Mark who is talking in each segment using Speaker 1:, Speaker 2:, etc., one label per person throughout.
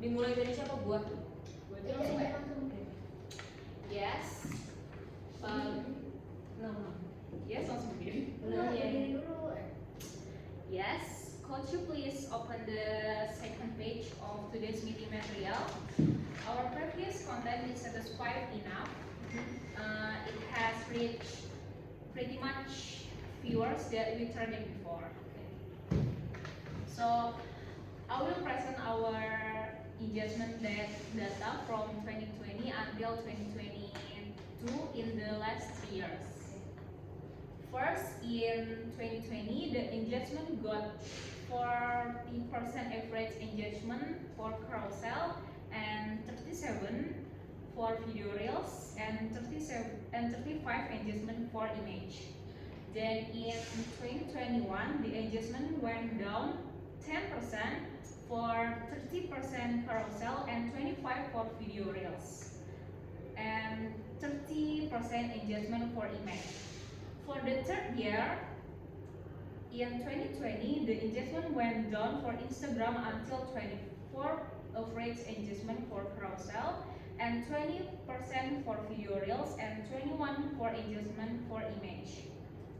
Speaker 1: Dimulai dari siapa? Gua aja langsung ya. Yes. No. Yes, langsung begini. Yes. Could you please open the second page of today's meeting material? Our previous content is satisfied enough. It has reached pretty much viewers that we turned in before. Okay. So I will present our engagement data from 2020 until 2022 in the last 3 years. First, in 2020, the engagement got 40% average engagement for carousel and 37 for video reels and 35 engagement for image. Then in 2021, the engagement went down 10% for 30% carousel and 25 for video reels and 30% engagement for image. For the third year, in 2020, the engagement went down for Instagram until 24 average engagement for carousel and 20% for video reels and 21 for engagement for image.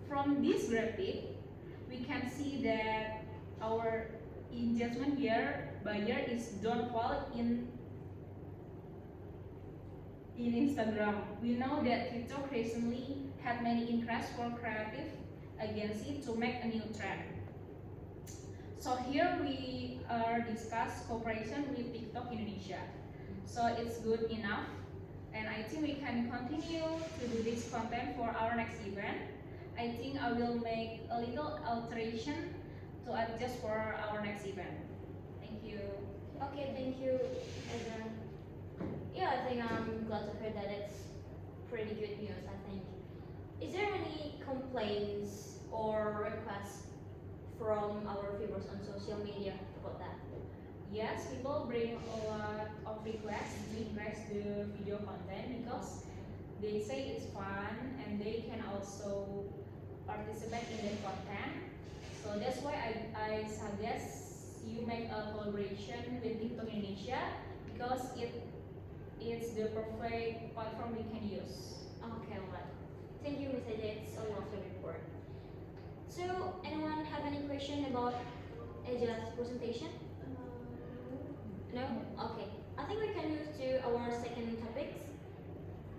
Speaker 1: From this graphic, we can see that our engagement year by year is downfall in Instagram. We know that TikTok recently had many interests for creative agency to make a new trend. So here we discuss cooperation with TikTok Indonesia. So it's good enough, and I think we can continue to do this content for our next event. I think I will make a little alteration to adjust for our next event. Thank you.
Speaker 2: Okay, thank you, Ezra. Yeah, I think I'm glad to hear that it's pretty good news, I think. Is there any complaints or requests from our viewers on social media about that?
Speaker 1: Yes, people bring a lot of requests to increase the video content because they say it's fun and they can also participate in the content. So that's why I suggest you make a collaboration with TikTok Indonesia because it's the perfect platform we can use.
Speaker 2: Okay, alright. Thank you, Miss Aja. It's a lovely report. So, anyone have any question about Aja's presentation? No? Okay. I think we can move to our second topics.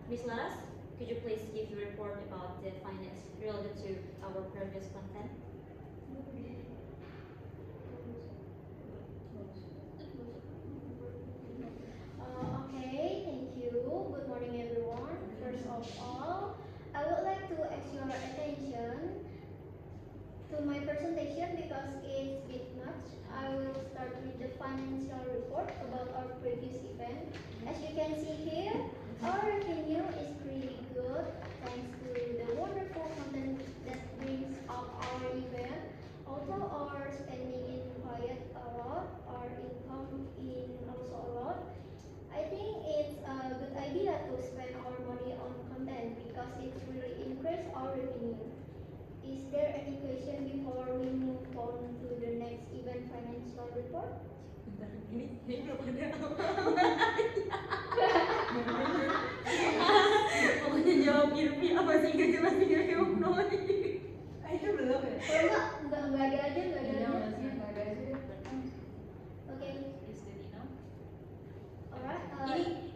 Speaker 2: Miss Laras, could you please give the report about the findings related to our previous content?
Speaker 3: Okay, thank you. Good morning, everyone. First of all, I would like to ask your attention to my presentation because it's a bit much. I will start with the financial report about our previous event. As you can see here, our revenue is pretty good thanks to the wonderful content that brings up our event. Although our spending in quiet a lot, our income in also a lot. I think it's a good idea to spend our money on content because it really increase our revenue. Is there any question before we move on to the next event financial report?
Speaker 1: Ini belum ada
Speaker 2: Pokoknya jawab Irvi apa sih gak jelas nih Irvi ngomong.
Speaker 1: itu belum ya?
Speaker 3: Kalau enggak ada aja, enggak ada aja.
Speaker 1: Nggak ada aja.
Speaker 3: Oke.
Speaker 1: Is that enough?
Speaker 3: Alright.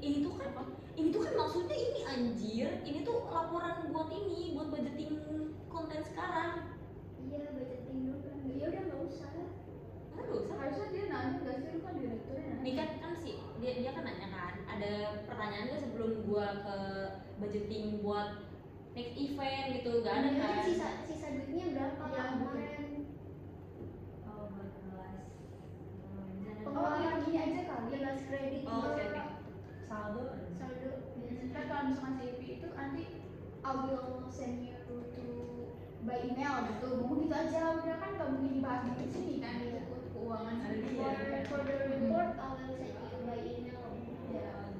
Speaker 2: Ini tuh kan maksudnya ini anjir. Ini tuh laporan buat budgeting konten sekarang.
Speaker 3: Iya, budgeting dulu kan. Ya udah enggak usah.
Speaker 2: Nggak usah.
Speaker 4: Harusnya dia nanya nggak sih, lu kan direkturnya nanya.
Speaker 2: Nih kan sih dia kan nanya kan ada pertanyaan nggak sebelum gua ke budgeting buat next event gitu, gak ada kan?
Speaker 3: Sisa duitnya berapa
Speaker 4: Iya,
Speaker 3: kemarin?
Speaker 2: Oh, buat kelas.
Speaker 4: Oh, yang gini aja kali.
Speaker 3: Jelas kredit.
Speaker 2: Oh, oke.
Speaker 1: Saldo.
Speaker 3: Saldo.
Speaker 4: Kan kalau misalkan CV itu nanti I will send you to by email gitu. Ngomong gitu aja, udah kan gak mungkin dibahas di sini kan, itu keuangan
Speaker 1: Ada
Speaker 4: sendiri.
Speaker 1: dia.
Speaker 3: For the report, I will send you by email.
Speaker 4: Ya.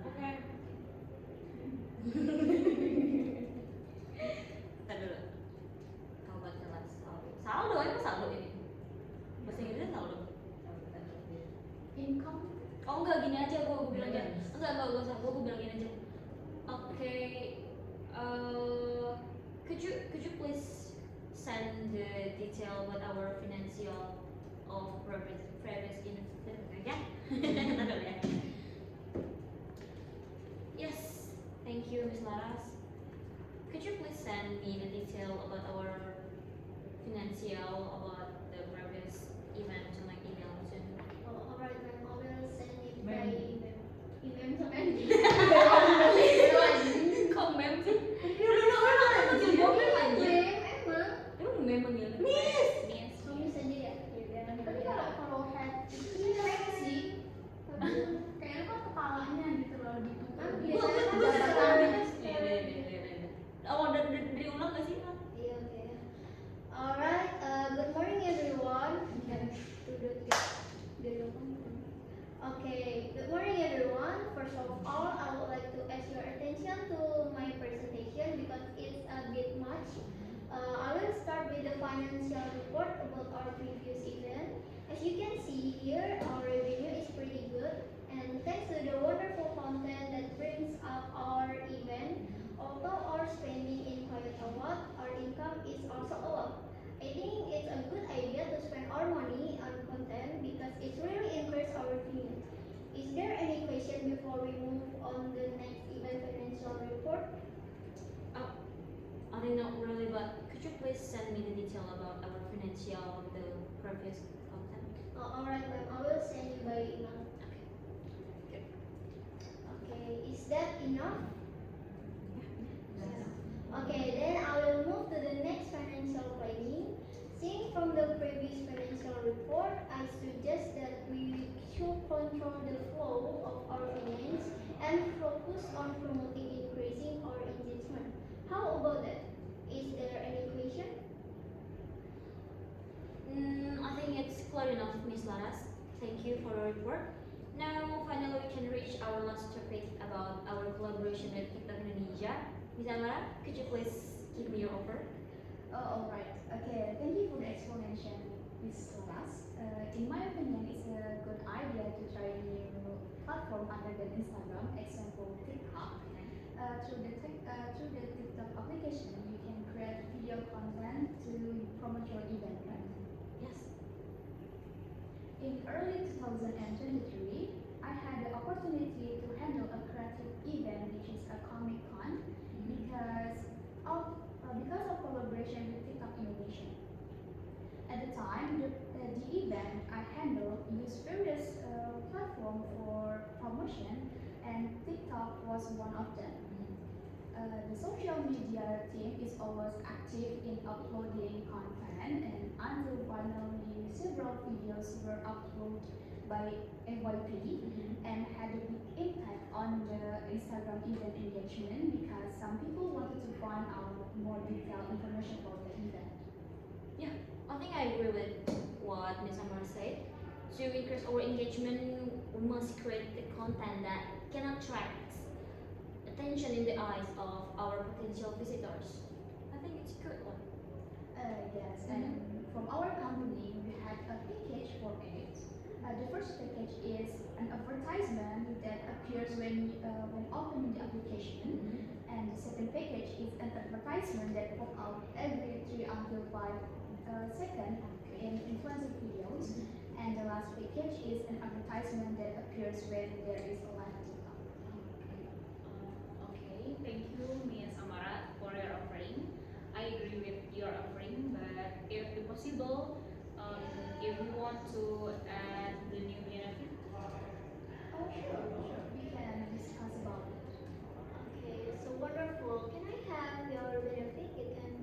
Speaker 1: Oke.
Speaker 2: Ntar dulu. Kalau buat kelas saldo. Saldo emang saldo ini? Bahasa Inggris Oh enggak, gini aja gue bilang aja. Enggak usah, gue bilang gini aja. Oke, could you please send the detail about our financial of previous in okay? Taruh ya. Yes, thank you, Miss Laras. Could you please send me the detail about our financial about the previous event to my email soon?
Speaker 3: Oh, alright, ma'am. I will send it by
Speaker 1: Ma'am.
Speaker 3: email. Email sama
Speaker 2: Kok mem sih? Lu jadi mem aja.
Speaker 3: emang.
Speaker 2: Emang mem panggil?
Speaker 1: Miss.
Speaker 3: Kamu sendiri ya? Ya udah.
Speaker 4: Tapi kalau head ini keren sih. Kayaknya kan kepalanya gitu loh gitu.
Speaker 3: Kan
Speaker 2: Gua
Speaker 3: biasanya kan
Speaker 2: gua
Speaker 3: jabatan.
Speaker 2: Oh, dari ulang gak sih?
Speaker 3: Iya, oke. Alright, good morning everyone. Okay, good morning everyone. First of all, I would like to ask your attention to my presentation because it's a bit much. I will start with the financial report about our previous event. As you can see here, our revenue is pretty good, and thanks to the wonderful content that brings up our event, although our spending is quite a lot, our income is also a lot. I think it's a good idea to spend our money on content because it really increases our revenue. Is there any question before we move on the next event financial report?
Speaker 2: I think not really, but could you please send me the detail about our financial the previous content?
Speaker 3: Alright, ma'am. I will send you by email.
Speaker 2: Okay.
Speaker 3: Okay, is that enough? Okay, then I will move to the next financial planning. Seeing from the previous financial report, I suggest that we should control the flow of our finance and focus on promoting increasing our engagement. How about that? Is there any question?
Speaker 2: I think it's clear enough, Miss Laras. Thank you for the report. Now, finally, we can reach our last topic about our collaboration with TikTok Indonesia. Miss Amara, could you please give me your offer?
Speaker 4: Oh, alright. Okay, thank you for the explanation, Miss Laras. In my opinion, it's a good idea to try a new platform other than Instagram, example TikTok. Through the TikTok application, you can create video content to promote your event, right?
Speaker 2: Yes.
Speaker 4: In early 2023, I had the opportunity to handle a creative event, which is a Comic Con, because of collaboration with TikTok Indonesia. At the time, the event I handled used various platforms for promotion, and TikTok was one of them. The social media team is always active in uploading content, and until finally several videos were uploaded by FYP and had a big impact on the Instagram event engagement because some people wanted to find out more detailed information about the event.
Speaker 2: I think I agree with what Ms. Amara said. To increase our engagement, we must create the content that can attract attention in the eyes of our potential visitors. I think it's a good one.
Speaker 4: Yes, and from our company, we had a package for it. The first package is an advertisement that appears when opening the application, and the second package is an advertisement that pops out every 3 until 5 seconds in influencer videos, and the last package is an advertisement that appears when there is a live TikTok.
Speaker 1: Okay, thank you, Ms. Amara, for your offering. I agree with your offering, but if possible, if you want to add the new benefit,
Speaker 4: Oh, sure, we can discuss about it.
Speaker 3: Okay, so wonderful. Can I have your benefit? You can